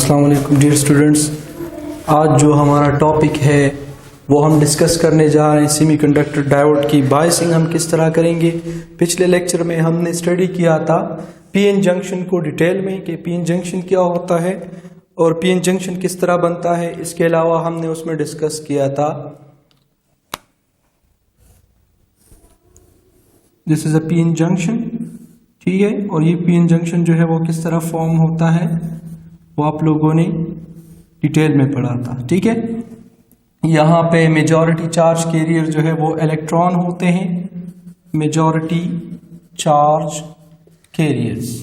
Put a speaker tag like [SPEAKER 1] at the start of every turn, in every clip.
[SPEAKER 1] अस्सलाम वालेकुम dear students. आज जो हमारा टॉपिक है वो हम डिस्कस करने जा रहे हैं सेमीकंडक्टर डायोड की बायसिंग हम किस तरह करेंगे। पिछले लेक्चर में हमने स्टडी किया था पीएन जंक्शन को डिटेल में कि पीएन जंक्शन क्या होता है और पीएन जंक्शन किस तरह बनता है। इसके अलावा हमने उसमें डिस्कस किया था this is a PN junction, ठीक है, और ये पीएन जंक्शन जो है वो किस तरह फॉर्म होता है वो आप लोगों ने डिटेल में पढ़ा था, ठीक है। यहाँ पे मेजॉरिटी चार्ज कैरियर जो है वो इलेक्ट्रॉन होते हैं, मेजॉरिटी चार्ज कैरियर्स,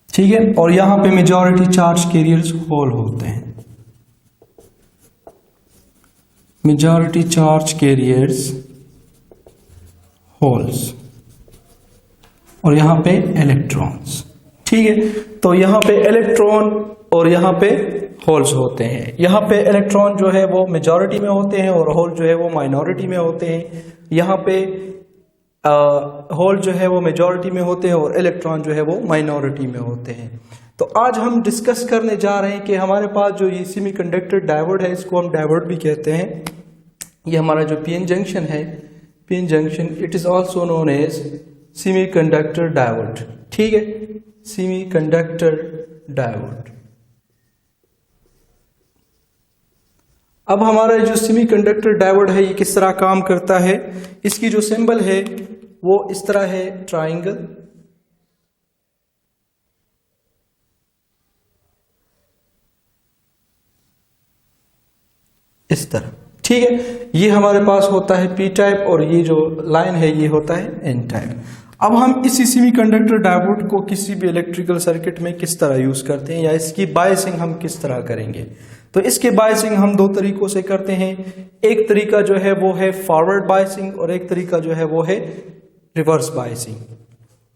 [SPEAKER 1] ठीक है, और यहाँ पे मेजॉरिटी चार्ज कैरियर्स होल होते हैं, मेजॉरिटी चार्ज कैरियर्स होल्स, और यहाँ पे इलेक्ट्रॉन्स, ठीक है। तो यहाँ पे इलेक्ट्रॉन और यहाँ पे होल्स होते हैं। यहाँ पे इलेक्ट्रॉन जो है वो मेजॉरिटी में होते हैं और होल जो है वो माइनॉरिटी में होते हैं। यहाँ पे होल जो है वो मेजॉरिटी में होते हैं और इलेक्ट्रॉन जो है वो माइनॉरिटी में होते हैं। तो आज हम डिस्कस करने जा रहे हैं कि हमारे पास जो ये सेमीकंडक्टर डायोड है, इसको हम डायोड भी कहते हैं। ये हमारा जो पीएन जंक्शन है, PN junction, it is also known as semiconductor diode, ठीक है, सेमीकंडक्टर डायोड। अब हमारा जो सेमीकंडक्टर डायोड है ये किस तरह काम करता है, इसकी जो सिंबल है वो इस तरह है, ट्राइंगल, इस तरह, ठीक है। ये हमारे पास होता है पी टाइप और ये जो लाइन है ये होता है एन टाइप। अब हम इसी सेमीकंडक्टर डायोड को किसी भी इलेक्ट्रिकल सर्किट में किस तरह यूज करते हैं या इसकी बायसिंग हम किस तरह करेंगे। तो इसके बायसिंग हम दो तरीकों से करते हैं। एक तरीका जो है वो है फॉरवर्ड बायसिंग और एक तरीका जो है वो है रिवर्स बायसिंग।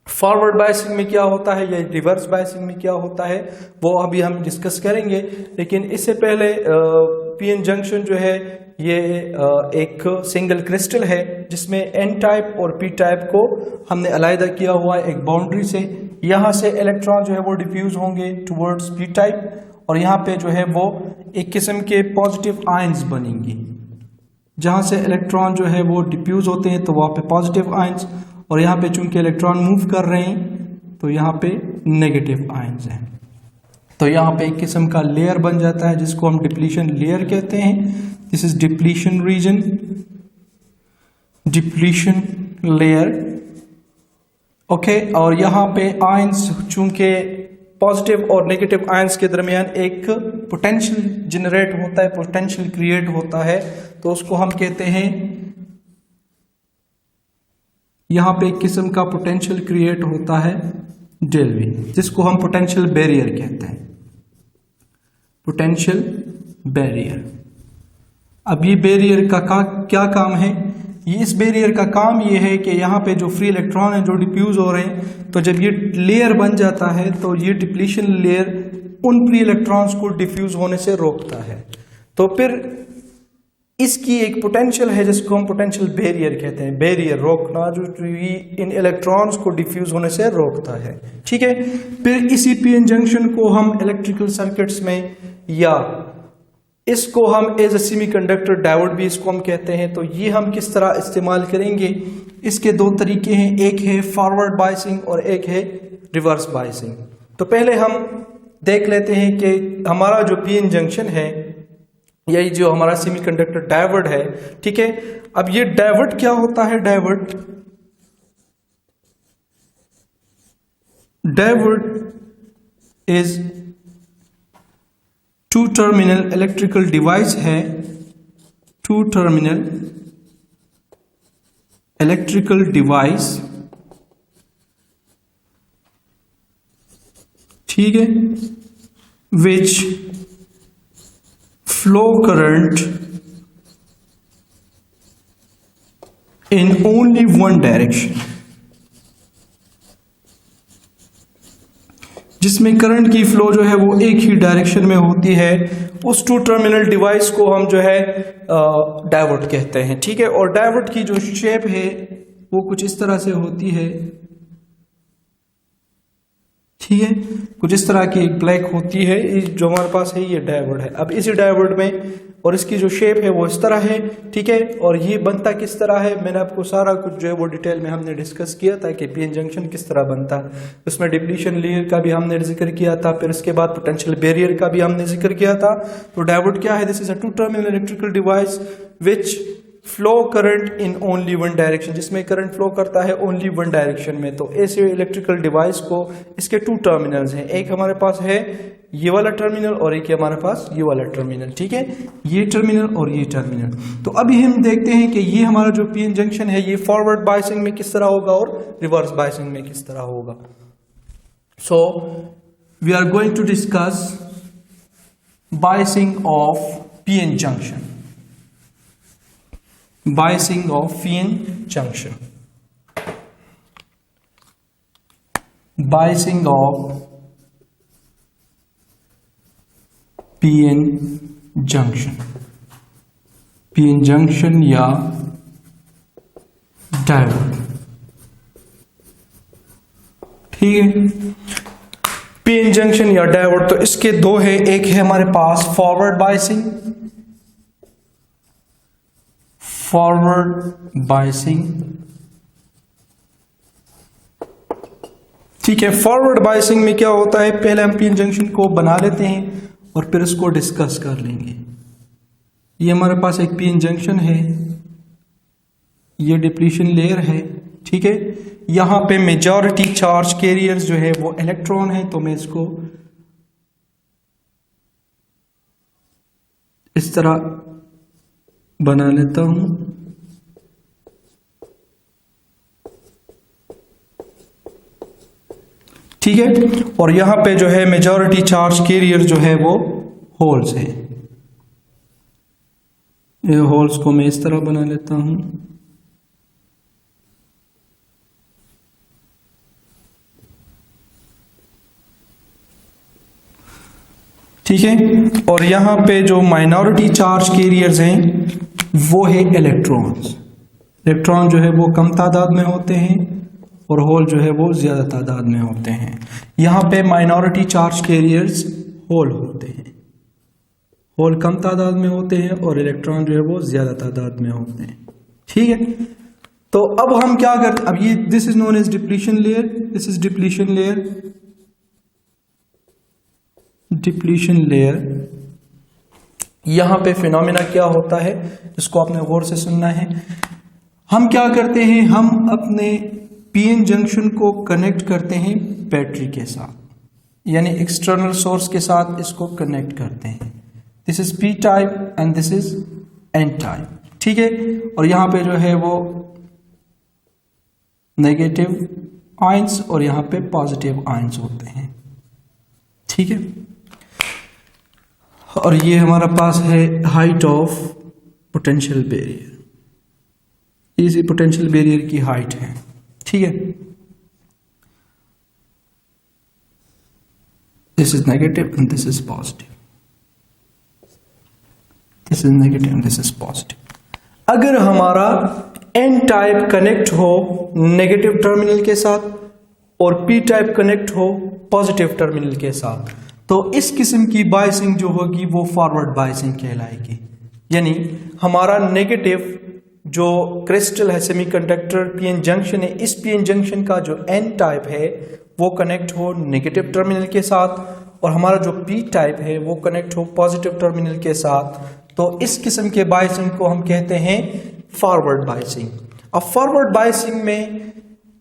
[SPEAKER 1] फॉरवर्ड बायसिंग में क्या होता है या रिवर्स बायसिंग में क्या होता है वो अभी हम डिस्कस करेंगे, लेकिन इससे पहले पीएन जंक्शन जो है ये एक सिंगल क्रिस्टल है जिसमें एन टाइप और पी टाइप को हमने अलग किया हुआ है एक बाउंड्री से। यहाँ से इलेक्ट्रॉन जो है वो डिफ्यूज होंगे टुवर्ड्स पी टाइप और यहाँ पे जो है वो एक किस्म के पॉजिटिव आयंस बनेंगे। जहाँ से इलेक्ट्रॉन जो है वो डिफ्यूज होते हैं तो वहाँ पे पॉजिटिव आयंस, और यहाँ पे चूंकि इलेक्ट्रॉन मूव कर रहे हैं तो यहाँ पे नेगेटिव आयंस हैं। तो यहाँ पे एक किस्म का लेयर बन जाता है जिसको हम डिप्लीशन लेयर कहते हैं। This is depletion region, depletion layer, okay. और यहाँ पे आयंस चूंकि पॉजिटिव और नेगेटिव आयंस के दरमियान एक पोटेंशियल जनरेट होता है, पोटेंशियल क्रिएट होता है, तो उसको हम कहते हैं, यहाँ पे एक किस्म का पोटेंशियल क्रिएट होता है डेल वी, जिसको हम पोटेंशियल बैरियर कहते हैं, पोटेंशियल बैरियर। अब ये बैरियर का क्या काम है, ये इस बैरियर का काम ये है कि यहाँ पे जो फ्री इलेक्ट्रॉन है जो डिफ्यूज हो रहे हैं, तो जब ये लेयर बन जाता है तो ये डिप्लीशन लेयर उन फ्री इलेक्ट्रॉन्स को डिफ्यूज होने से रोकता है। तो फिर इसकी एक पोटेंशियल है जिसको हम पोटेंशियल बैरियर कहते हैं, बैरियर रोकना, जो इन इलेक्ट्रॉन्स को डिफ्यूज होने से रोकता है, ठीक है। फिर इसी पीएन जंक्शन को हम इलेक्ट्रिकल सर्किट्स में या इसको हम एज अ सेमीकंडक्टर डायोड भी इसको हम कहते हैं। तो ये हम किस तरह इस्तेमाल करेंगे, इसके दो तरीके हैं, एक है फॉरवर्ड बायसिंग और एक है रिवर्स बायसिंग। तो पहले हम देख लेते हैं कि हमारा जो पीएन जंक्शन है, यही जो हमारा सेमीकंडक्टर डायोड है, ठीक है। अब ये डायोड क्या होता है, diode is two terminal electrical device है, टू टर्मिनल इलेक्ट्रिकल डिवाइस, ठीक है, which flow current in only one direction, जिसमें करंट की फ्लो जो है वो एक ही डायरेक्शन में होती है। उस टू टर्मिनल डिवाइस को हम जो है डायोड कहते हैं, ठीक है। और डायोड की जो शेप है वो कुछ इस तरह से होती है, ठीक है, कुछ इस तरह की एक ब्लैक होती है, जो हमारे पास है ये डायोड है। अब इसी डायोड में और इसकी जो शेप है वो इस तरह है, ठीक है। और ये बनता किस तरह है, मैंने आपको सारा कुछ जो है वो डिटेल में हमने डिस्कस किया था कि पीएन जंक्शन किस तरह बनता है। उसमें डिप्लीशन लेयर का भी हमने जिक्र किया था, फिर उसके बाद पोटेंशियल बैरियर का भी हमने जिक्र किया था। तो डायोड क्या है, this is a two terminal electrical device which flow current in only one direction, जिसमें करंट फ्लो करता है ओनली वन डायरेक्शन में। तो ऐसे इलेक्ट्रिकल डिवाइस को, इसके टू टर्मिनल्स हैं, एक हमारे पास है ये वाला टर्मिनल और एक हमारे पास ये वाला टर्मिनल, ठीक है, ये टर्मिनल और ये टर्मिनल। तो अभी हम देखते हैं कि ये हमारा जो पीएन जंक्शन है ये फॉरवर्ड बायसिंग में किस तरह होगा और रिवर्स बायसिंग में किस तरह होगा। So we are going to discuss biasing of PN junction, biasing of PN junction, biasing of PN junction, PN junction या डायोड, ठीक है। PN जंक्शन या डायोड, तो इसके दो है, एक है हमारे पास फॉरवर्ड बायसिंग, फॉरवर्ड बायसिंग, ठीक है। फॉरवर्ड बायसिंग में क्या होता है, पहले हम पीएन जंक्शन को बना लेते हैं और फिर इसको डिस्कस कर लेंगे। ये हमारे पास एक पीएन जंक्शन है, ये डिप्लीशन लेयर है, ठीक है। यहां पे मेजॉरिटी चार्ज कैरियर्स जो है वो इलेक्ट्रॉन है, तो मैं इसको इस तरह बना लेता हूं, ठीक है। और यहां पे जो है मेजॉरिटी चार्ज कैरियर जो है वो होल्स है, ये होल्स को मैं इस तरह बना लेता हूं, ठीक है। और यहां पे जो माइनॉरिटी चार्ज कैरियर्स हैं वो है इलेक्ट्रॉन्स। इलेक्ट्रॉन जो है वो कम तादाद में होते हैं और होल जो है वो ज्यादा तादाद में होते हैं। यहां पे माइनॉरिटी चार्ज कैरियर्स होल होते हैं, होल कम तादाद में होते हैं और इलेक्ट्रॉन जो है वो ज्यादा तादाद में होते हैं, ठीक है। तो अब हम क्या करते हैं, अब ये this is known as depletion layer, this is depletion layer, depletion layer. यहां पे फिनोमिना क्या होता है, इसको आपने गौर से सुनना है। हम क्या करते हैं, हम अपने पीएन जंक्शन को कनेक्ट करते हैं बैटरी के साथ, यानी एक्सटर्नल सोर्स के साथ इसको कनेक्ट करते हैं। This is P type and this is an type, ठीक है। और यहां पे जो है वो नेगेटिव आयंस और यहां पे पॉजिटिव आयंस होते हैं, ठीक है। और ये हमारा पास है हाइट ऑफ पोटेंशियल बैरियर, इसी पोटेंशियल बैरियर की हाइट है, ठीक है। This is negative and this is positive, this is negative and this is positive. अगर हमारा एन टाइप कनेक्ट हो नेगेटिव टर्मिनल के साथ और पी टाइप कनेक्ट हो पॉजिटिव टर्मिनल के साथ, तो इस किस्म की बायसिंग जो होगी वो फॉरवर्ड बायसिंग कहलाएगी। यानी हमारा नेगेटिव जो क्रिस्टल है, सेमीकंडक्टर पीएन जंक्शन है, इस पीएन जंक्शन का जो एन टाइप है वो कनेक्ट हो नेगेटिव टर्मिनल के साथ और हमारा जो पी टाइप है वो कनेक्ट हो पॉजिटिव टर्मिनल के साथ। तो इस किस्म के बायसिंग को हम कहते हैं फॉरवर्ड बायसिंग। अब फॉरवर्ड बायसिंग में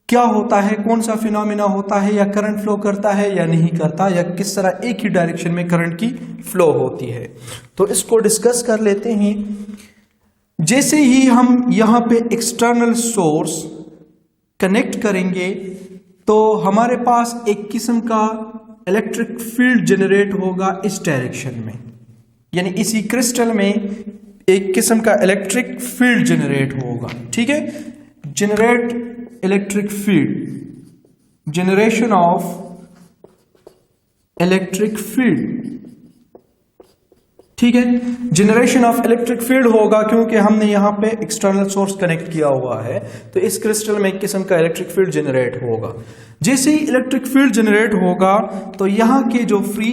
[SPEAKER 1] क्या होता है, कौन सा फिनोमिना होता है, या करंट फ्लो करता है या नहीं करता, या किस तरह एक ही डायरेक्शन में करंट की फ्लो होती है, तो इसको डिस्कस कर लेते हैं। जैसे ही हम यहां पे एक्सटर्नल सोर्स कनेक्ट करेंगे तो हमारे पास एक किस्म का इलेक्ट्रिक फील्ड जनरेट होगा इस डायरेक्शन में, यानी इसी क्रिस्टल में एक किस्म का इलेक्ट्रिक फील्ड जनरेट होगा, ठीक है। Generate electric field, generation of electric field, ठीक है। जनरेशन ऑफ इलेक्ट्रिक फील्ड होगा क्योंकि हमने यहाँ पे एक्सटर्नल सोर्स कनेक्ट किया हुआ है, तो इस क्रिस्टल में एक किस्म का इलेक्ट्रिक फील्ड जनरेट होगा। जैसे ही इलेक्ट्रिक फील्ड जनरेट होगा तो यहाँ के जो फ्री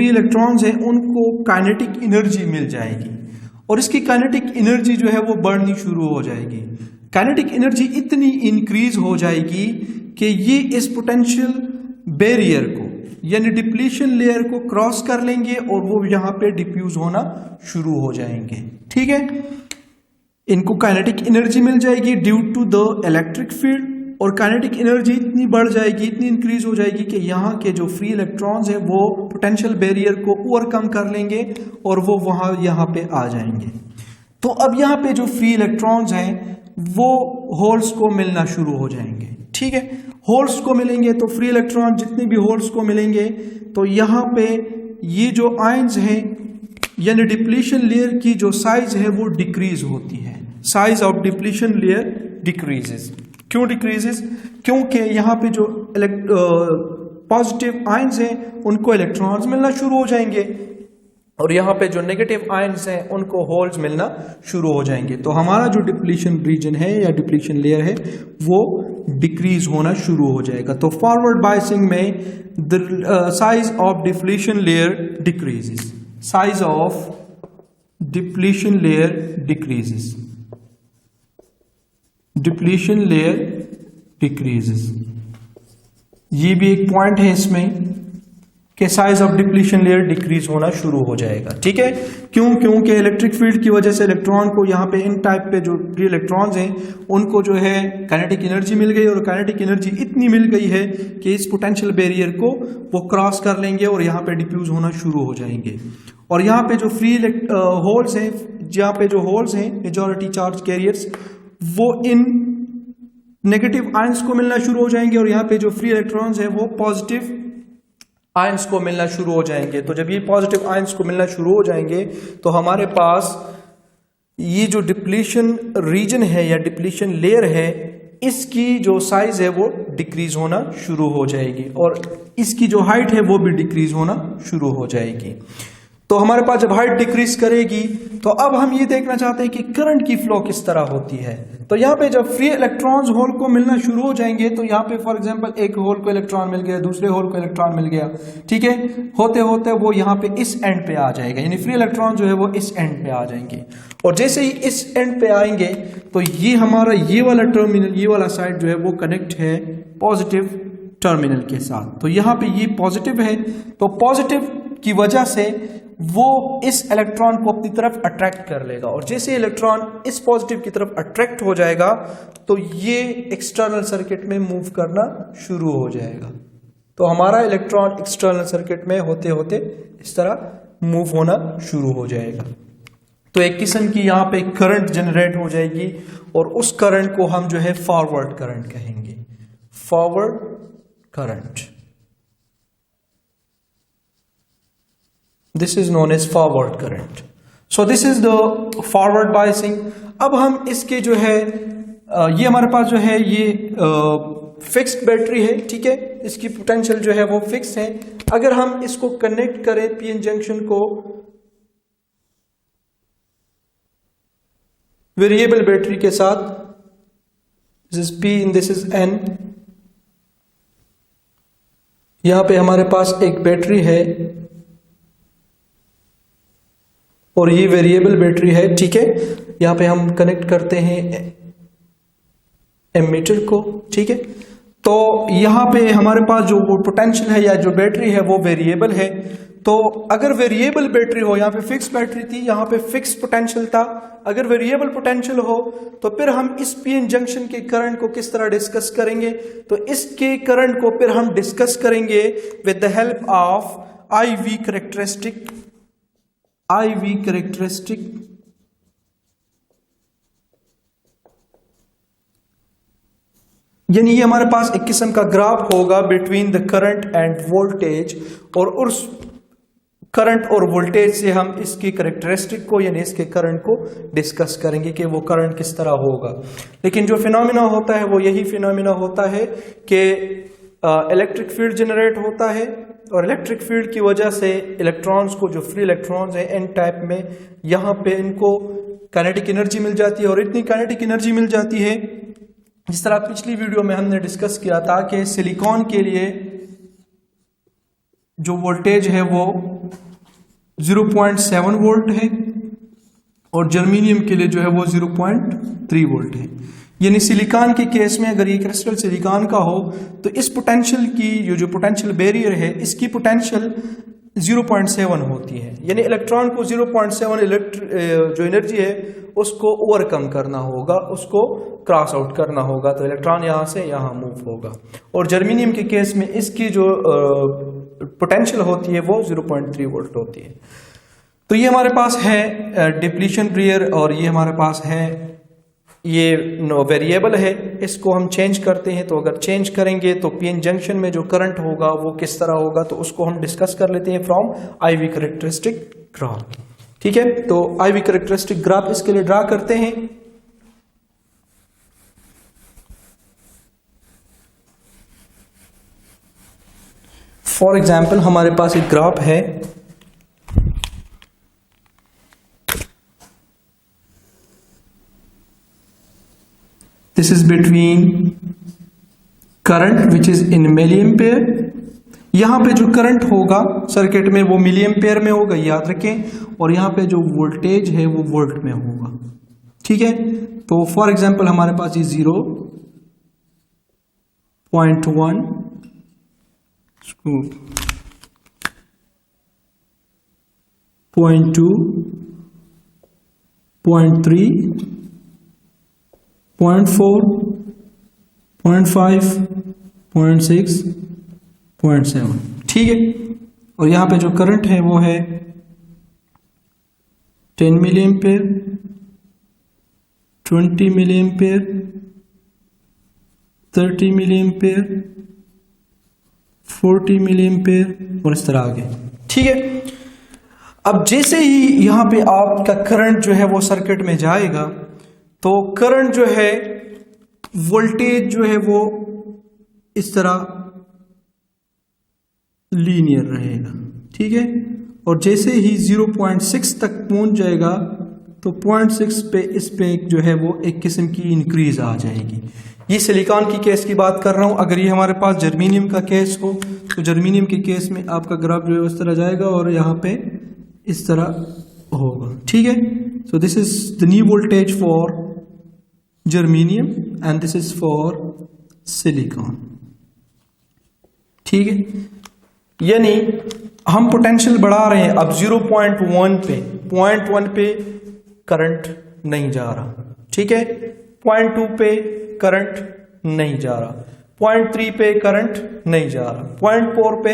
[SPEAKER 1] इलेक्ट्रॉन्स हैं उनको काइनेटिक एनर्जी मिल जाएगी और इसकी काइनेटिक एनर्जी जो है वो बढ़नी शुरू हो जाएगी। काइनेटिक एनर्जी इतनी इंक्रीज हो जाएगी कि ये इस पोटेंशियल बैरियर को यानी डिप्लीशन लेयर को क्रॉस कर लेंगे और वो यहाँ पे डिफ्यूज होना शुरू हो जाएंगे। ठीक है, इनको काइनेटिक एनर्जी मिल जाएगी due to the electric field और काइनेटिक एनर्जी इतनी बढ़ जाएगी, इतनी इंक्रीज हो जाएगी कि यहाँ के जो फ्री इलेक्ट्रॉन्स हैं वो पोटेंशियल बैरियर को ओवरकम कर लेंगे और वो वहाँ यहाँ पे आ जाएंगे। तो अब यहाँ पे जो फ्री इलेक्ट्रॉन्स हैं वो होल्स को मिलना शुरू हो जाएंगे। ठीक है, होल्स को मिलेंगे तो फ्री इलेक्ट्रॉन जितने भी होल्स को मिलेंगे तो यहाँ पे ये जो आयंस हैं यानी डिप्लीशन लेयर की जो साइज है वो डिक्रीज होती है। Size of depletion layer decreases. क्यों डिक्रीजेस? क्योंकि यहाँ पे जो पॉजिटिव आयंस हैं उनको इलेक्ट्रॉन्स मिलना शुरू हो जाएंगे और यहाँ पे जो नेगेटिव आयंस हैं उनको होल्स मिलना शुरू हो जाएंगे। तो हमारा जो डिप्लीशन रीजन है या डिप्लीशन लेयर है वो डिक्रीज होना शुरू हो जाएगा। तो फॉरवर्ड बायसिंग में the size of depletion layer decreases. Size of depletion layer decreases. Depletion layer decreases. ये भी एक पॉइंट है इसमें कि size of depletion layer decrease होना शुरू हो जाएगा। ठीक है, क्योंकि इलेक्ट्रिक फील्ड की वजह से इलेक्ट्रॉन को यहाँ पे इन टाइप पे जो फ्री इलेक्ट्रॉन्स हैं उनको जो है काइनेटिक एनर्जी मिल गई और काइनेटिक एनर्जी इतनी मिल गई है कि इस पोटेंशियल बैरियर को वो क्रॉस कर लेंगे और यहाँ पे डिफ्यूज होना शुरू हो जाएंगे। और यहाँ पे जो फ्री होल्स हैं, जहाँ पे जो होल्स हैं मेजॉरिटी चार्ज कैरियर्स, वो इन नेगेटिव आयंस को मिलना शुरू हो जाएंगे और यहाँ पे जो फ्री इलेक्ट्रॉन्स हैं वो पॉजिटिव आयंस को मिलना शुरू हो जाएंगे। तो जब ये पॉजिटिव आयंस को मिलना शुरू हो जाएंगे तो हमारे पास ये जो डिप्लीशन रीजन है या डिप्लीशन लेयर है इसकी जो साइज है वो डिक्रीज होना शुरू हो जाएगी और इसकी जो हाइट है वो भी डिक्रीज होना शुरू हो जाएगी। तो हमारे पास जब हाइट डिक्रीज करेगी तो अब हम ये देखना चाहते हैं कि करंट की फ्लो किस तरह होती है। तो यहाँ पे जब फ्री इलेक्ट्रॉन्स होल को मिलना शुरू हो जाएंगे तो यहाँ पे फॉर एग्जांपल एक होल को इलेक्ट्रॉन मिल गया, दूसरे होल को इलेक्ट्रॉन मिल गया। ठीक है, होते होते वो यहाँ पे इस एंड पे आ जाएगा, यानी फ्री इलेक्ट्रॉन जो है वो इस एंड पे आ जाएंगे और जैसे ही इस एंड पे आएंगे तो ये हमारा ये वाला टर्मिनल, ये वाला साइड जो है वो कनेक्ट है पॉजिटिव टर्मिनल के साथ। तो यहाँ पे ये पॉजिटिव है, तो पॉजिटिव की वजह से वो इस इलेक्ट्रॉन को अपनी तरफ अट्रैक्ट कर लेगा और जैसे इलेक्ट्रॉन इस पॉजिटिव की तरफ अट्रैक्ट हो जाएगा तो ये एक्सटर्नल सर्किट में मूव करना शुरू हो जाएगा। तो हमारा इलेक्ट्रॉन एक्सटर्नल सर्किट में होते होते इस तरह मूव होना शुरू हो जाएगा। तो एक किस्म की यहाँ पे करंट जनरेट हो जाएगी और उस करंट को हम जो है फॉरवर्ड करंट कहेंगे। Forward current, this is known as forward current. So this is the forward biasing. अब हम इसके जो है ये हमारे पास जो है ये फिक्स्ड बैटरी है। ठीक है, इसकी पोटेंशियल जो है वो फिक्स है। अगर हम इसको कनेक्ट करें पीएन जंक्शन को वेरिएबल बैटरी के साथ, this is P and this is N, यहां पे हमारे पास एक बैटरी है और ये वेरिएबल बैटरी है। ठीक है, यहाँ पे हम कनेक्ट करते हैं एमीटर को। ठीक है, तो यहाँ पे हमारे पास जो वो पोटेंशियल है या जो बैटरी है वो वेरिएबल है। तो अगर वेरिएबल बैटरी हो, यहाँ पे फिक्स बैटरी थी, यहाँ पे फिक्स पोटेंशियल था, अगर वेरिएबल पोटेंशियल हो तो फिर हम इस पीएन जंक्शन के करंट को किस तरह डिस्कस करेंगे? तो इसके करंट को फिर हम डिस्कस करेंगे with the help of IV characteristic. IV characteristic यानी ये हमारे पास एक किस्म का ग्राफ होगा between the current end voltage और उस करंट और वोल्टेज से हम इसकी कैरेक्टरिस्टिक को यानी इसके करंट को डिस्कस करेंगे कि वो करंट किस तरह होगा। लेकिन जो फिनोमिना होता है वो यही फिनोमिना होता है कि इलेक्ट्रिक फील्ड जनरेट होता है और इलेक्ट्रिक फील्ड की वजह से इलेक्ट्रॉन्स को, जो फ्री इलेक्ट्रॉन्स हैं एन टाइप में, यहाँ पे इनको काइनेटिक एनर्जी मिल जाती है। और इतनी काइनेटिक एनर्जी मिल जाती है, जिस तरह पिछली वीडियो में हमने डिस्कस किया था कि सिलिकॉन के लिए जो वोल्टेज है वो 0.7 वोल्ट है और जर्मेनियम के लिए जो है वो 0.3 वोल्ट है। यानी सिलिकॉन के केस में अगर ये क्रिस्टल सिलिकॉन का हो तो इस पोटेंशियल की जो पोटेंशियल बैरियर है इसकी पोटेंशियल 0.7 होती है। यानी इलेक्ट्रॉन को 0.7 जो एनर्जी है उसको ओवरकम करना होगा, उसको क्रॉस आउट करना होगा, तो इलेक्ट्रॉन यहाँ से यहाँ मूव होगा। और जर्मेनियम के केस में इसकी जो पोटेंशियल होती है वो 0.3 वोल्ट होती है। तो ये हमारे पास है डिप्लीशन बैरियर और ये हमारे पास है ये वेरिएबल है, इसको हम चेंज करते हैं। तो अगर चेंज करेंगे तो पीएन जंक्शन में जो करंट होगा वो किस तरह होगा, तो उसको हम डिस्कस कर लेते हैं फ्रॉम आईवी कैरेक्टरिस्टिक ग्राफ। ठीक है, तो आईवी कैरेक्टरिस्टिक ग्राफ इसके लिए ड्रा करते हैं। फॉर एग्जाम्पल हमारे पास एक ग्राफ है, this is between current which is in milliampere. यहां पे जो करंट होगा सर्किट में वो मिलीएम्पेयर में होगा, याद रखें, और यहां पे जो वोल्टेज है वो वोल्ट में होगा। ठीक है, तो फॉर एग्जांपल हमारे पास ये 0.1 0.2 0.3 0.4 0.5 0.6 0.7। ठीक है, और यहां पे जो करंट है वो है 10 milli ampere, 20 milli ampere, 30 milli ampere, 40 milli ampere और इस तरह आगे। ठीक है, अब जैसे ही यहां पे आपका करंट जो है वो सर्किट में जाएगा तो करंट जो है, वोल्टेज जो है वो इस तरह लीनियर रहेगा। ठीक है, और जैसे ही 0.6 तक पहुंच जाएगा तो 0.6 पे इस पे जो है वो एक किस्म की इंक्रीज आ जाएगी। ये सिलिकॉन की केस की बात कर रहा हूं। अगर ये हमारे पास जर्मेनियम का केस हो तो जर्मेनियम के केस में आपका ग्राफ जो है उस तरह जाएगा और यहाँ पे इस तरह होगा। ठीक है, सो this is the new voltage for germanium and this is for silicon. ठीक है, यानी हम पोटेंशियल बढ़ा रहे हैं। अब 0.1 पे करंट नहीं जा रहा। ठीक है, 0.2 पे करंट नहीं जा रहा, 0.3 पे करंट नहीं जा रहा, 0.4 पे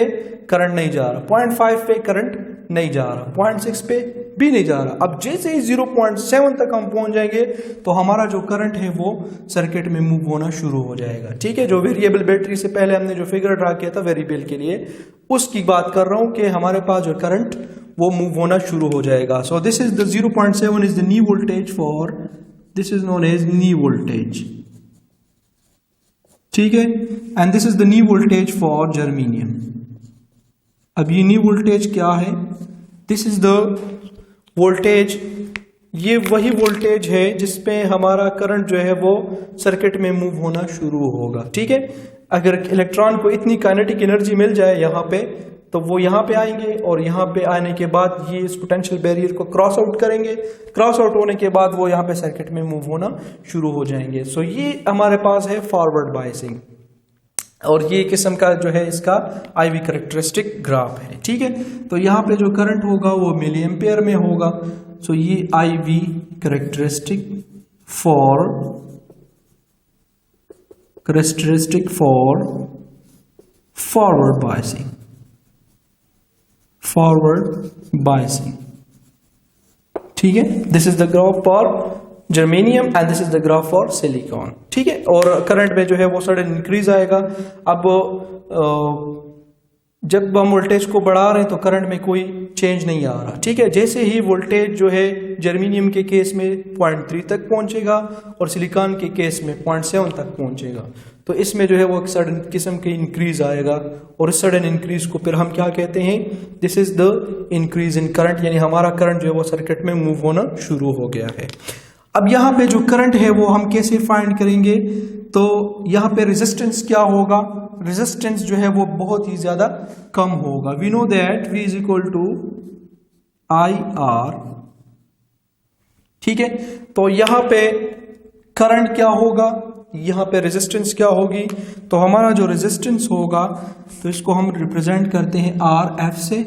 [SPEAKER 1] करंट नहीं जा रहा, 0.5 पे करंट नहीं जा रहा, 0.6 पे भी नहीं जा रहा। अब जैसे ही 0.7 तक हम पहुंच जाएंगे तो हमारा जो करंट है वो सर्किट में मूव होना शुरू हो जाएगा। ठीक है, जो वेरिएबल बैटरी से पहले हमने जो फिगर ड्रा किया था वेरिएबल के लिए, उसकी बात कर रहा हूं कि हमारे पास जो करंट वो मूव होना शुरू हो जाएगा। So this is the 0.7 is the new voltage for, this is known as new voltage. ठीक है, and this is the new voltage for germanium. अब ये न्यू वोल्टेज क्या है? दिस इज द वोल्टेज, ये वही वोल्टेज है जिसपे हमारा करंट जो है वो सर्किट में मूव होना शुरू होगा। ठीक है, अगर इलेक्ट्रॉन को इतनी काइनेटिक एनर्जी मिल जाए यहाँ पे तो वो यहाँ पे आएंगे और यहाँ पे आने के बाद ये इस पोटेंशियल बैरियर को क्रॉस आउट करेंगे। क्रॉस आउट होने के बाद वो यहाँ पे सर्किट में मूव होना शुरू हो जाएंगे। सो ये हमारे पास है फॉरवर्ड बायसिंग और ये किस्म का जो है इसका आईवी कैरेक्टरिस्टिक ग्राफ है। ठीक है, तो यहाँ पे जो करंट होगा वो मिली एम्पेयर में होगा। सो ये IV characteristic for forward biasing. ठीक है, this is the graph for germanium and this is the graph for silicon. ठीक है, और करंट में जो है वो सडन इंक्रीज आएगा। अब जब हम वोल्टेज को बढ़ा रहे हैं तो करंट में कोई चेंज नहीं आ रहा। ठीक है, जैसे ही वोल्टेज जो है जर्मेनियम के केस में 0.3 तक पहुंचेगा और सिलिकॉन के केस में 0.7 तक पहुंचेगा। तो इसमें जो है वो एक सडन किस्म की इंक्रीज आएगा, और इस सडन इंक्रीज को फिर हम क्या कहते हैं, this is the increase in current, यानी हमारा करंट जो है वो सर्किट में मूव होना शुरू हो गया है। अब यहाँ पे जो करंट है वो हम कैसे फाइंड करेंगे, तो यहाँ पे रेजिस्टेंस क्या होगा, रेजिस्टेंस जो है वो बहुत ही ज्यादा कम होगा। We know that V is equal to IR, ठीक है। तो यहाँ पे करंट क्या होगा, यहाँ पे रेजिस्टेंस क्या होगी, तो हमारा जो रेजिस्टेंस होगा तो इसको हम रिप्रेजेंट करते हैं RF से।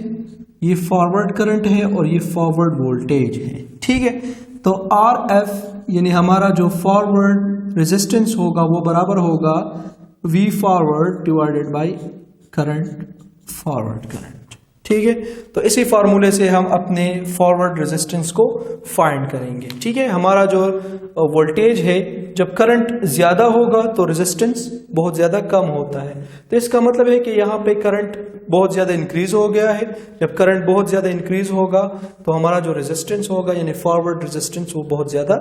[SPEAKER 1] ये फॉरवर्ड करंट है और ये फॉरवर्ड वोल्टेज है, ठीक है। तो RF यानी हमारा जो फॉरवर्ड रेजिस्टेंस होगा वो बराबर होगा V forward divided by current forward current, ठीक है। तो इसी फार्मूले से हम अपने फॉरवर्ड रेजिस्टेंस को फाइंड करेंगे, ठीक है। हमारा जो वोल्टेज है, जब करंट ज्यादा होगा तो रेजिस्टेंस बहुत ज्यादा कम होता है, तो इसका मतलब है कि यहाँ पे करंट बहुत ज्यादा इंक्रीज हो गया है। जब करंट बहुत ज्यादा इंक्रीज होगा तो हमारा जो रेजिस्टेंस होगा यानी फॉरवर्ड रेजिस्टेंस वो बहुत ज्यादा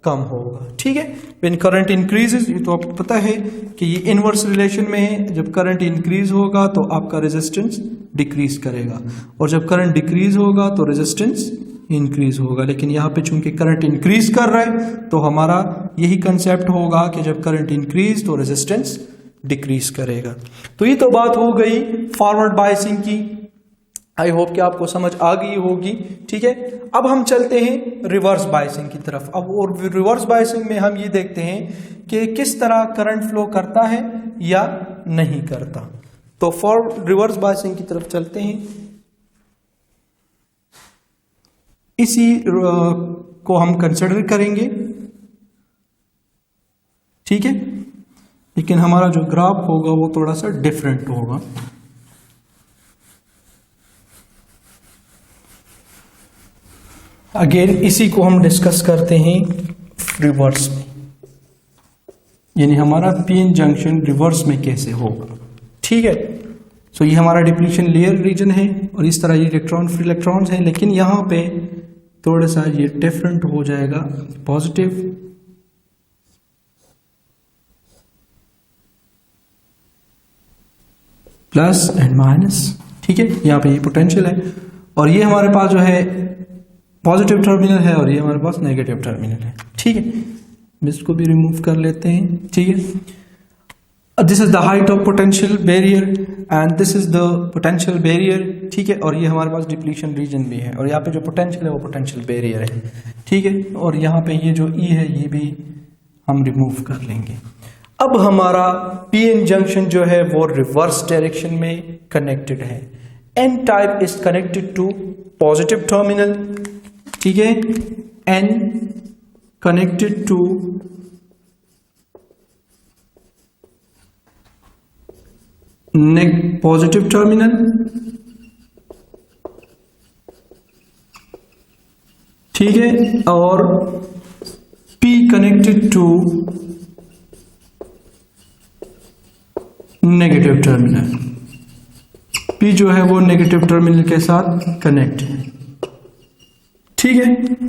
[SPEAKER 1] कम होगा, ठीक है। व्हेन करंट इंक्रीजेस, ये तो आपको पता है कि ये इनवर्स रिलेशन में है, जब करंट इंक्रीज होगा तो आपका रेजिस्टेंस डिक्रीज करेगा, और जब करंट डिक्रीज होगा तो रेजिस्टेंस इंक्रीज होगा। लेकिन यहाँ पे चूंकि करंट इंक्रीज कर रहा है तो हमारा यही कंसेप्ट होगा कि जब करंट इंक्रीज तो रेजिस्टेंस डिक्रीज करेगा। तो ये तो बात हो गई फॉरवर्ड बायसिंग की, आई होप कि आपको समझ आ गई होगी, ठीक है। अब हम चलते हैं रिवर्स बायसिंग की तरफ। अब और रिवर्स बायसिंग में हम ये देखते हैं कि किस तरह करंट फ्लो करता है या नहीं करता। तो फॉर रिवर्स बायसिंग की तरफ चलते हैं। इसी को हम कंसिडर करेंगे, ठीक है, लेकिन हमारा जो ग्राफ होगा वो थोड़ा सा डिफरेंट होगा। अगेन इसी को हम डिस्कस करते हैं रिवर्स में, यानी हमारा पीएन जंक्शन रिवर्स में कैसे होगा, ठीक है। सो ये हमारा डिप्लीशन लेयर रीजन है और इस तरह ये इलेक्ट्रॉन फ्री इलेक्ट्रॉन्स हैं, लेकिन यहाँ पे थोड़ा सा ये डिफरेंट हो जाएगा, पॉजिटिव प्लस एंड माइनस, ठीक है। यहाँ पे ये पोटेंशियल है और ये हमारे पास जो है पॉजिटिव टर्मिनल है और ये हमारे पास नेगेटिव टर्मिनल है, ठीक है। इसको भी रिमूव कर लेते हैं, ठीक है। This is the height of potential barrier and this is the potential barrier, ठीक है। और ये हमारे पास डिप्लीशन रीजन भी है और यहाँ पे जो पोटेंशियल है वो पोटेंशियल बैरियर है, ठीक है। और यहाँ पे ये जो ई है ये भी हम रिमूव कर लेंगे। अब हमारा पीएन जंक्शन जो है वो रिवर्स डायरेक्शन में कनेक्टेड है। N type is connected to positive terminal, ठीक है। N connected to positive terminal, ठीक है, और P connected to negative terminal. P जो है वो नेगेटिव टर्मिनल के साथ कनेक्ट है, ठीक है।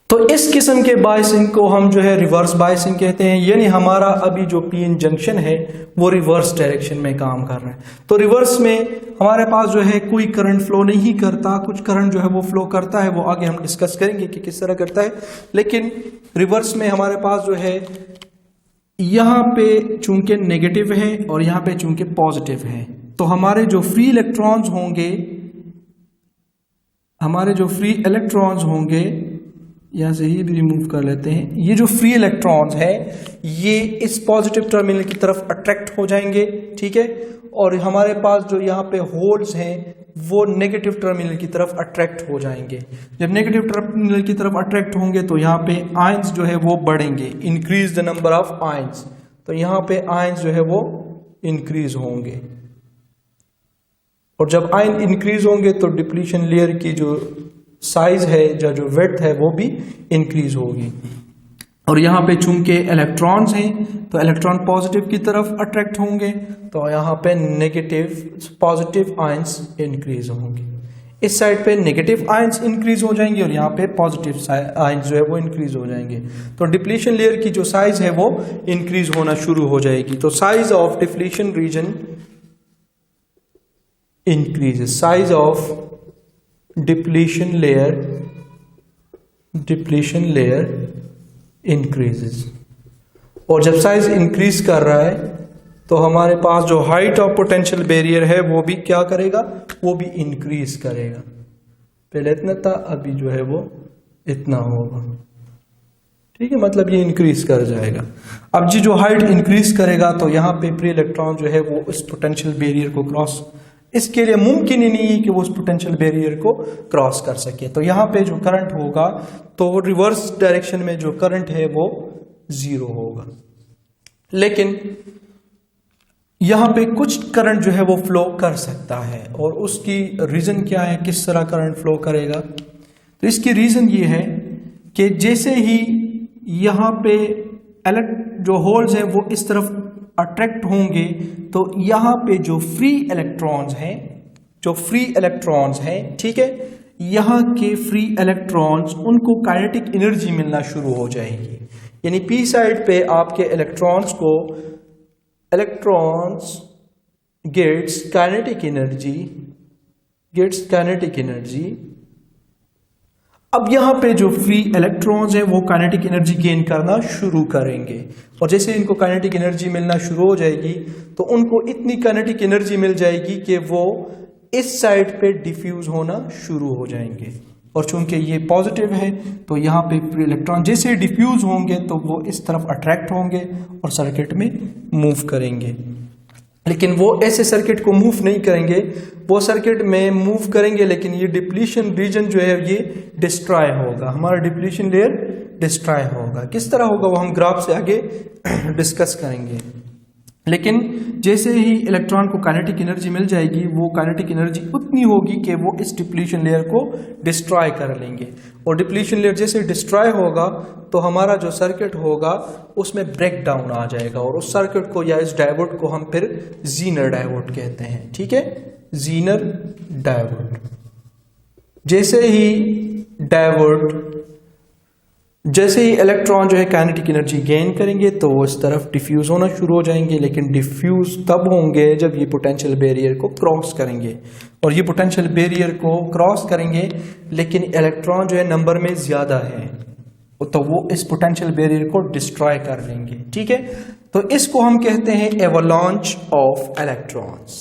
[SPEAKER 1] तो इस किस्म के बायसिंग को हम जो है रिवर्स बायसिंग कहते हैं, यानी हमारा अभी जो पीएन जंक्शन है वो रिवर्स डायरेक्शन में काम कर रहा है। तो रिवर्स में हमारे पास जो है कोई करंट फ्लो नहीं करता, कुछ करंट जो है वो फ्लो करता है, वो आगे हम डिस्कस करेंगे कि किस तरह करता है। लेकिन रिवर्स में हमारे पास जो है यहाँ पे चूंकि नेगेटिव है और यहाँ पे चूंकि पॉजिटिव है, तो हमारे जो फ्री इलेक्ट्रॉन्स होंगे, यहाँ से ही भी रिमूव कर लेते हैं। ये जो फ्री इलेक्ट्रॉन्स है ये इस पॉजिटिव टर्मिनल की तरफ अट्रैक्ट हो जाएंगे, ठीक है। और हमारे पास जो यहाँ पे होल्स हैं वो नेगेटिव टर्मिनल की तरफ अट्रैक्ट हो जाएंगे। जब नेगेटिव टर्मिनल की तरफ अट्रैक्ट होंगे तो यहाँ पे आयंस जो है वो बढ़ेंगे, increase the number of ions. तो यहाँ पे आयंस जो है वो इंक्रीज होंगे और जब आयन इंक्रीज होंगे तो डिप्लीशन लेयर की जो साइज है या जो विड्थ है वो भी इंक्रीज होगी। और यहाँ पे चूंकि इलेक्ट्रॉन्स हैं तो इलेक्ट्रॉन पॉजिटिव की तरफ अट्रैक्ट होंगे, तो यहाँ पे नेगेटिव पॉजिटिव आयंस इंक्रीज होंगे। इस साइड पे नेगेटिव आयंस इंक्रीज हो जाएंगे और यहाँ पे पॉजिटिव आयंस जो है वो इंक्रीज हो जाएंगे। तो डिप्लीशन लेयर की जो साइज है वो इंक्रीज होना शुरू हो जाएगी। तो size of depletion region increases, size of depletion layer increases. और जब साइज इंक्रीज कर रहा है तो हमारे पास जो हाइट ऑफ पोटेंशियल बैरियर है वो भी क्या करेगा, वो भी इंक्रीज करेगा। पहले इतना था, अभी जो है वो इतना होगा। ठीक है, मतलब ये इंक्रीज कर जाएगा। अब जी जो हाइट इंक्रीज करेगा तो यहाँ पे फ्री इलेक्ट्रॉन जो है वो इस पोटेंशियल बैरियर को क्रॉस, इसके लिए मुमकिन ही नहीं है कि वो उस पोटेंशियल बैरियर को क्रॉस कर सके। तो यहाँ पे जो करंट होगा तो रिवर्स डायरेक्शन में जो करंट है वो 0 होगा। लेकिन यहाँ पे कुछ करंट जो है वो फ्लो कर सकता है, और उसकी रीजन क्या है, किस तरह करंट फ्लो करेगा। तो इसकी रीजन ये है कि जैसे ही यहाँ पे जो होल्स है वो इस तरफ अट्रैक्ट होंगे तो यहाँ पे जो फ्री इलेक्ट्रॉन्स हैं, ठीक है, यहाँ के फ्री इलेक्ट्रॉन्स उनको काइनेटिक एनर्जी मिलना शुरू हो जाएगी। यानी पी साइड पे आपके इलेक्ट्रॉन्स गेट्स काइनेटिक एनर्जी। अब यहां पे जो फ्री इलेक्ट्रॉन्स हैं वो काइनेटिक एनर्जी गेन करना शुरू करेंगे, और जैसे इनको काइनेटिक एनर्जी मिलना शुरू हो जाएगी तो उनको इतनी काइनेटिक एनर्जी मिल जाएगी कि वो इस साइड पे डिफ्यूज होना शुरू हो जाएंगे। और चूंकि ये पॉजिटिव है तो यहाँ पे फ्री इलेक्ट्रॉन जैसे डिफ्यूज होंगे तो वो इस तरफ अट्रैक्ट होंगे और सर्किट में मूव करेंगे। लेकिन वो ऐसे सर्किट को मूव नहीं करेंगे, वो सर्किट में मूव करेंगे लेकिन ये डिप्लीशन रीजन जो है ये डिस्ट्रॉय होगा, हमारा डिप्लीशन लेयर डिस्ट्रॉय होगा। किस तरह होगा वो हम ग्राफ से आगे डिस्कस करेंगे। लेकिन जैसे ही इलेक्ट्रॉन को काइनेटिक एनर्जी मिल जाएगी, वो काइनेटिक एनर्जी उतनी होगी कि वो इस डिप्लीशन लेयर को डिस्ट्रॉय कर लेंगे, और डिप्लीशन लेयर जैसे डिस्ट्रॉय होगा तो हमारा जो सर्किट होगा उसमें ब्रेक डाउन आ जाएगा, और उस सर्किट को या इस डायोड को हम फिर जीनर डायोड कहते हैं। ठीक है, जीनर डायोड। जैसे ही इलेक्ट्रॉन जो है काइनेटिक एनर्जी गेन करेंगे तो वो इस तरफ डिफ्यूज होना शुरू हो जाएंगे, लेकिन डिफ्यूज तब होंगे जब ये पोटेंशियल बैरियर को क्रॉस करेंगे, और ये पोटेंशियल बैरियर को क्रॉस करेंगे लेकिन इलेक्ट्रॉन जो है नंबर में ज्यादा है तो वो इस पोटेंशियल बैरियर को डिस्ट्रॉय कर लेंगे। ठीक है, तो इसको हम कहते हैं avalanche of electrons.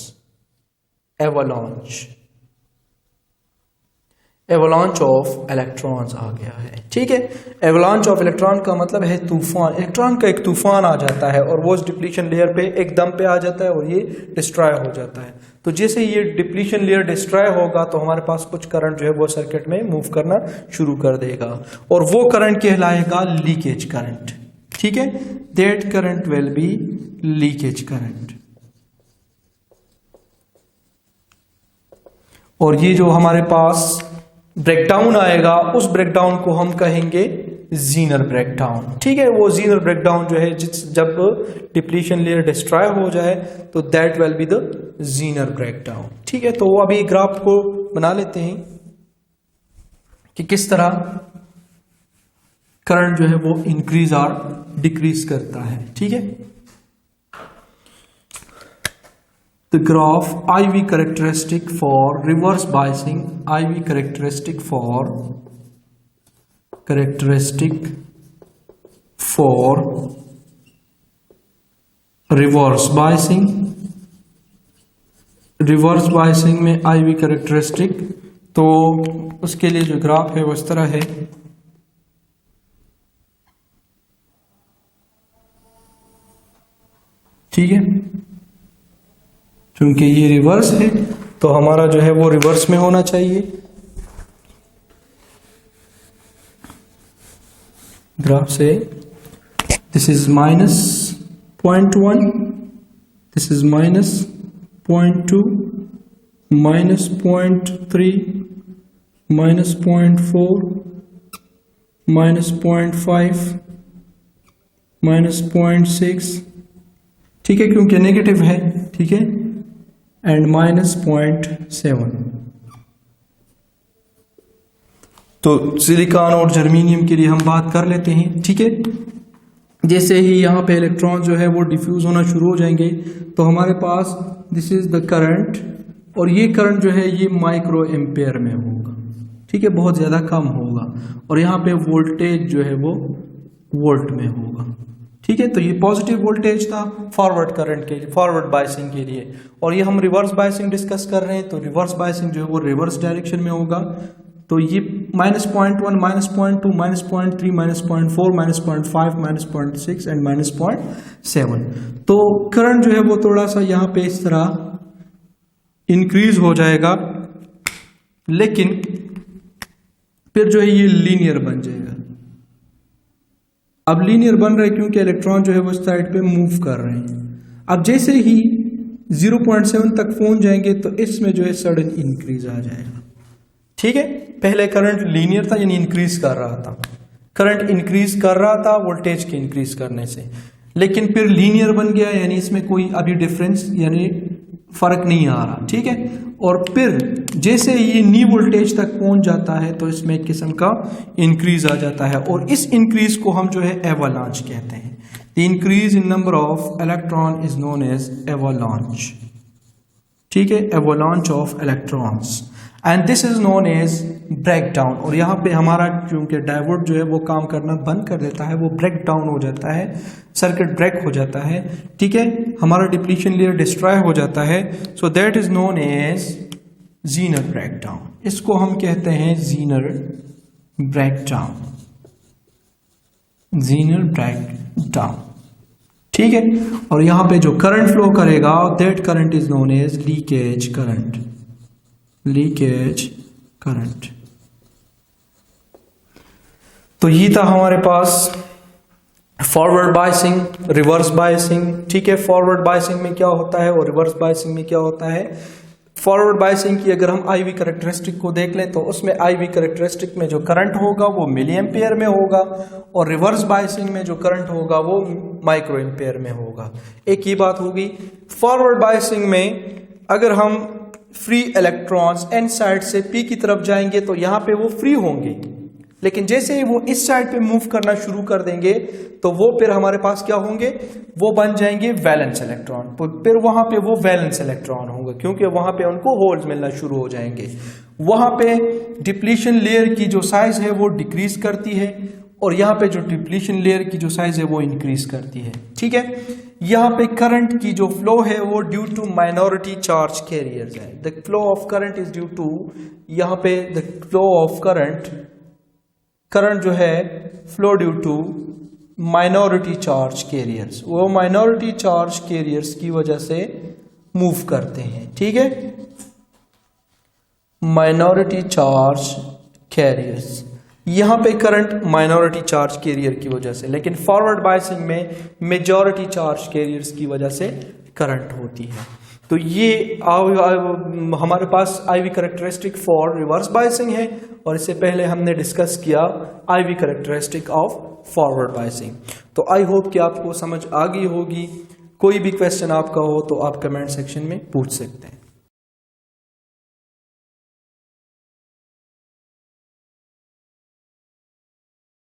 [SPEAKER 1] Avalanche of electrons आ गया है। ठीक है, एवलांच ऑफ इलेक्ट्रॉन का मतलब है तूफान। इलेक्ट्रॉन का एक तूफान आ जाता है और वो इस डिप्लीशन लेयर पे एकदम पे आ जाता है और ये डिस्ट्रॉय हो जाता है। तो जैसे ये डिप्लीशन लेयर डिस्ट्रॉय होगा तो हमारे पास कुछ करंट जो है वो सर्किट में मूव करना शुरू कर देगा, और वो करंट कहलाएगा लीकेज करंट। ठीक है, that current will be leakage current. और ये जो हमारे पास ब्रेकडाउन आएगा उस ब्रेकडाउन को हम कहेंगे जीनर ब्रेकडाउन। ठीक है, वो जीनर ब्रेकडाउन जो है जब डिप्लीशन लेयर डिस्ट्रॉय हो जाए तो that will be the Zener breakdown. ठीक है, तो वो अभी ग्राफ को बना लेते हैं कि किस तरह करंट जो है वो इंक्रीज और डिक्रीज करता है। ठीक है, the graph IV characteristic for reverse biasing, IV characteristic for reverse biasing में IV characteristic, तो उसके लिए जो ग्राफ है वो इस तरह है। ठीक है, क्योंकि ये रिवर्स है तो हमारा जो है वो रिवर्स में होना चाहिए। ग्राफ से दिस इज -0.1, दिस इज -0.2, -0.3, -0.4, -0.5, -0.6। ठीक है, क्योंकि नेगेटिव है। ठीक है, एंड -0.7। तो सिलिकॉन और जर्मेनियम के लिए हम बात कर लेते हैं, ठीक है। जैसे ही यहाँ पे इलेक्ट्रॉन जो है वो डिफ्यूज होना शुरू हो जाएंगे तो हमारे पास दिस इज द करंट, और ये करंट जो है ये माइक्रो एम्पेयर में होगा, ठीक है, बहुत ज़्यादा कम होगा। और यहाँ पे वोल्टेज जो है वो वोल्ट में होगा, ठीक है। तो ये पॉजिटिव वोल्टेज था फॉरवर्ड करंट के लिए, फॉरवर्ड बायसिंग के लिए। और ये हम रिवर्स बायसिंग डिस्कस कर रहे हैं, तो रिवर्स बायसिंग जो है वो रिवर्स डायरेक्शन में होगा। तो ये -0.1, -0.2, -0.3, -0.4, -0.5, -0.6 एंड -0.7। तो करंट जो है वो थोड़ा सा यहाँ पे इस तरह इंक्रीज हो जाएगा, लेकिन फिर जो है ये लीनियर बन जाएगा। अब लीनियर बन रहा है क्योंकि इलेक्ट्रॉन जो है वो इस साइड पे मूव कर रहे हैं। अब जैसे ही 0.7 तक पहुंच जाएंगे तो इसमें जो है सडन इंक्रीज आ जाएगा, ठीक है। पहले करंट लीनियर था, यानी इंक्रीज कर रहा था, करंट इंक्रीज कर रहा था वोल्टेज के इंक्रीज करने से, लेकिन फिर लीनियर बन गया, यानी इसमें कोई अभी डिफरेंस यानी फर्क नहीं आ रहा, ठीक है। और फिर जैसे ये नी वोल्टेज तक पहुंच जाता है तो इसमें एक किस्म का इंक्रीज आ जाता है, और इस इंक्रीज को हम जो है एवालांच कहते हैं। The increase in number of electron is known as avalanche, ठीक है, avalanche of electrons, and this is known as breakdown. और यहाँ पे हमारा क्योंकि डायोड जो है वो काम करना बंद कर देता है, वो ब्रेक डाउन हो जाता है, सर्किट ब्रेक हो जाता है, ठीक है, हमारा डिप्लीशन लेयर डिस्ट्रॉय हो जाता है। So that is known as Zener breakdown, इसको हम कहते हैं जीनर ब्रेकडाउन, जीनर ब्रेकडाउन, ठीक है। और यहाँ पे जो करंट फ्लो करेगा that current is known as leakage current, leakage current. तो ये था हमारे पास फॉरवर्ड बायसिंग, रिवर्स बायसिंग, ठीक है। फॉरवर्ड बायसिंग में क्या होता है और रिवर्स बायसिंग में क्या होता है। फॉरवर्ड बायसिंग की अगर हम आईवी कैरेक्टरिस्टिक को देख लें तो उसमें आईवी कैरेक्टरिस्टिक में जो करंट होगा वो मिली एम्पेयर में होगा, और रिवर्स बायसिंग में जो करंट होगा वो माइक्रो एम्पेयर में होगा। एक ये बात होगी। फॉरवर्ड बायसिंग में अगर हम फ्री इलेक्ट्रॉन्स एन साइड से पी की तरफ जाएंगे तो यहां पे वो फ्री होंगे, लेकिन जैसे ही वो इस साइड पे मूव करना शुरू कर देंगे तो वो फिर हमारे पास क्या होंगे, वो बन जाएंगे वैलेंस इलेक्ट्रॉन। तो फिर वहां पे वो वैलेंस इलेक्ट्रॉन होंगे क्योंकि वहां पे उनको होल्स मिलना शुरू हो जाएंगे। वहां पे डिप्लीशन लेयर की जो साइज है वो डिक्रीज करती है, और यहाँ पे जो डिप्लीशन लेयर की जो साइज है वो इंक्रीज करती है, ठीक है। यहाँ पे करंट की जो फ्लो है वो due to minority charge carriers है। The flow of current is due to, यहाँ पे द फ्लो ऑफ करंट जो है flow due to minority charge carriers, वो माइनॉरिटी चार्ज कैरियर्स की वजह से मूव करते हैं, ठीक है, माइनॉरिटी चार्ज कैरियर्स। यहां पे करंट माइनॉरिटी चार्ज कैरियर की वजह से, लेकिन फॉरवर्ड बायसिंग में मेजॉरिटी चार्ज कैरियर्स की वजह से करंट होती है। तो ये हमारे पास IV characteristic for reverse biasing है, और इससे पहले हमने डिस्कस किया IV characteristic of forward biasing. तो आई होप कि आपको समझ आ गई होगी। कोई भी क्वेश्चन आपका हो तो आप कमेंट सेक्शन में पूछ सकते हैं।